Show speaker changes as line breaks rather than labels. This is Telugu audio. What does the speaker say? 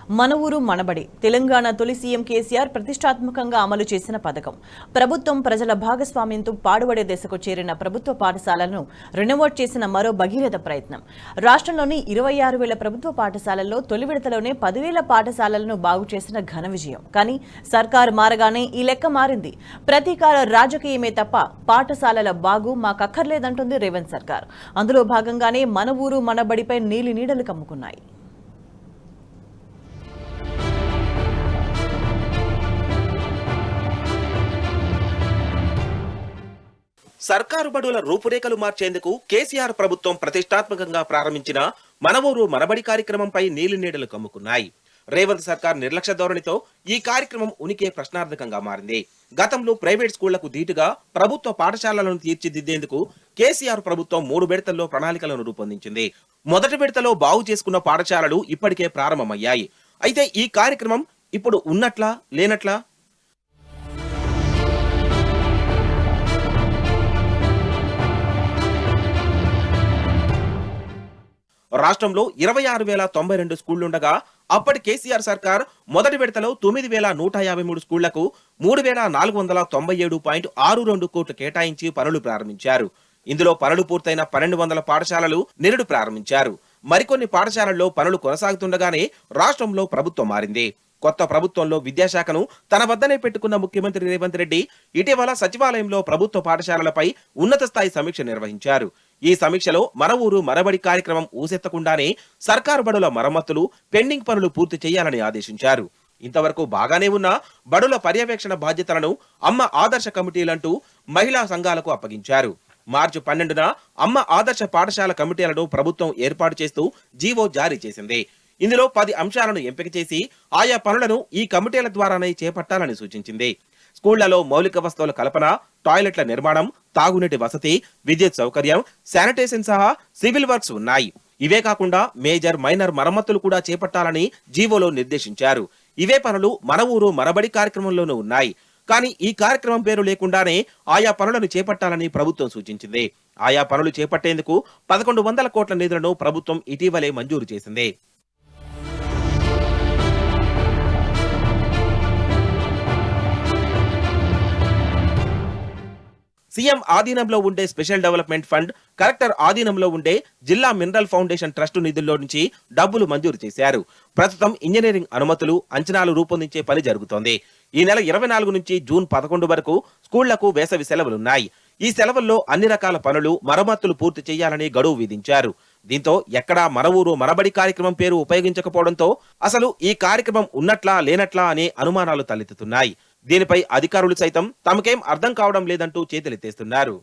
మన ఊరు మనబడి తెలంగాణ తొలి సీఎం కేసీఆర్ ప్రతిష్టాత్మకంగా అమలు చేసిన పథకం. ప్రభుత్వం ప్రజల భాగస్వామ్యంతో పాడుబడే దశకు చేరిన ప్రభుత్వ పాఠశాలలను రెనోవేట్ చేసిన మరో భగీరథ ప్రయత్నం. రాష్ట్రంలోని 26,000 ప్రభుత్వ పాఠశాలల్లో తొలి విడతలోనే 10,000 పాఠశాలలను బాగు చేసిన ఘన విజయం. కానీ సర్కారు మారగానే ఈ లెక్క మారింది. ప్రతీకార రాజకీయమే తప్ప పాఠశాలల బాగు మాకక్కర్లేదంటుంది రేవంత్ సర్కార్. అందులో భాగంగానే మన ఊరు మనబడిపై నీలి నీడలు కమ్ముకున్నాయి.
సర్కారు బడుల రూపురేఖలు మార్చేందుకు కేసీఆర్ ప్రభుత్వం ప్రతిష్టాత్మకంగా ప్రారంభించిన మన ఊరు మనబడి కార్యక్రమంపై నీలి నీడలు కమ్ముకున్నాయి. రేవంత్ సర్కార్ నిర్లక్ష్య ధోరణితో ఈ కార్యక్రమం ఉనికి ప్రశ్నార్థకంగా మారింది. గతంలో ప్రైవేట్ స్కూళ్లకు ధీటుగా ప్రభుత్వ పాఠశాలలను తీర్చిదిద్దేందుకు కేసీఆర్ ప్రభుత్వం 3 విడతల్లో ప్రణాళికలను రూపొందించింది. మొదటి విడతలో బాగు చేసుకున్న పాఠశాలలు ఇప్పటికే ప్రారంభమయ్యాయి. అయితే ఈ కార్యక్రమం ఇప్పుడు ఉన్నట్లా లేనట్లా? రాష్ట్రంలో 26,092 స్కూళ్లుండగా అప్పటి కేసీఆర్ సర్కార్ మొదటి విడతలో 9,153 స్కూళ్లకు 3,497.62 కోట్లు కేటాయించి పనులు ప్రారంభించారు. ఇందులో పనులు పూర్తయిన 1,200 పాఠశాలలు నిరుడు ప్రారంభించారు. మరికొన్ని పాఠశాలల్లో పనులు కొనసాగుతుండగానే రాష్ట్రంలో ప్రభుత్వం మారింది. కొత్త ప్రభుత్వంలో విద్యాశాఖను తన వద్దనే పెట్టుకున్న ముఖ్యమంత్రి రేవంత్ రెడ్డి ఇటీవల సచివాలయంలో ప్రభుత్వ పాఠశాలలపై ఉన్నత స్థాయి సమీక్ష నిర్వహించారు. ఈ సమీక్షలో మన ఊరు మనబడి కార్యక్రమం ఊసెత్తకుండానే సర్కారు బడుల మరమ్మతులు, పెండింగ్ పనులు పూర్తి చేయాలని ఆదేశించారు. ఇంతవరకు బాగానే ఉన్న బడుల పర్యవేక్షణ బాధ్యతలను అమ్మ ఆదర్శ కమిటీలంటూ మహిళా సంఘాలకు అప్పగించారు. మార్చి 12న అమ్మ ఆదర్శ పాఠశాల కమిటీలను ప్రభుత్వం ఏర్పాటు చేస్తూ జీవో జారీ చేసింది. ఇందులో 10 అంశాలను ఎంపిక చేసి ఆయా పనులను ఈ కమిటీల ద్వారానే చేపట్టాలని సూచించింది. స్కూళ్లలో మౌలిక వస్తువుల కల్పన, టాయిలెట్ల నిర్మాణం, తాగునీటి వసతి, విద్యుత్ సౌకర్యం, శానిటేషన్ సహా సివిల్ వర్క్స్ ఉన్నాయి. ఇవే కాకుండా మేజర్, మైనర్ మరమ్మతులు కూడా చేపట్టాలని జీవోలో నిర్దేశించారు. ఇవే పనులు మన ఊరు మనబడి కార్యక్రమంలోనూ ఉన్నాయి. కానీ ఈ కార్యక్రమం పేరు లేకుండానే ఆయా పనులను చేపట్టాలని ప్రభుత్వం సూచించింది. ఆయా పనులు చేపట్టేందుకు 1,100 కోట్ల నిధులను ప్రభుత్వం ఇటీవలే మంజూరు చేసింది. సీఎం ఆధీనంలో ఉండే స్పెషల్ డెవలప్మెంట్ ఫండ్, కలెక్టర్ ఆధీనంలో ఉండే జిల్లా మినరల్ ఫౌండేషన్ ట్రస్టు నిధుల్లో నుంచి డబ్బులు మంజూరు చేశారు. ప్రస్తుతం ఇంజనీరింగ్ అనుమతులు, అంచనాలు రూపొందించే పని జరుగుతోంది. ఈ నెల 24 నుంచి జూన్ 11 వరకు స్కూళ్లకు వేసవి సెలవులున్నాయి. ఈ సెలవుల్లో అన్ని రకాల పనులు, మరమ్మతులు పూర్తి చేయాలని గడువు విధించారు. దీంతో ఎక్కడా మన ఊరు మనబడి కార్యక్రమం పేరు ఉపయోగించకపోవడంతో అసలు ఈ కార్యక్రమం ఉన్నట్లా లేనట్లా అనే అనుమానాలు తలెత్తుతున్నాయి. దీనిపై అధికారులు సైతం తమకేం అర్థం కావడం లేదంటూ చేతులెత్తేస్తున్నారు.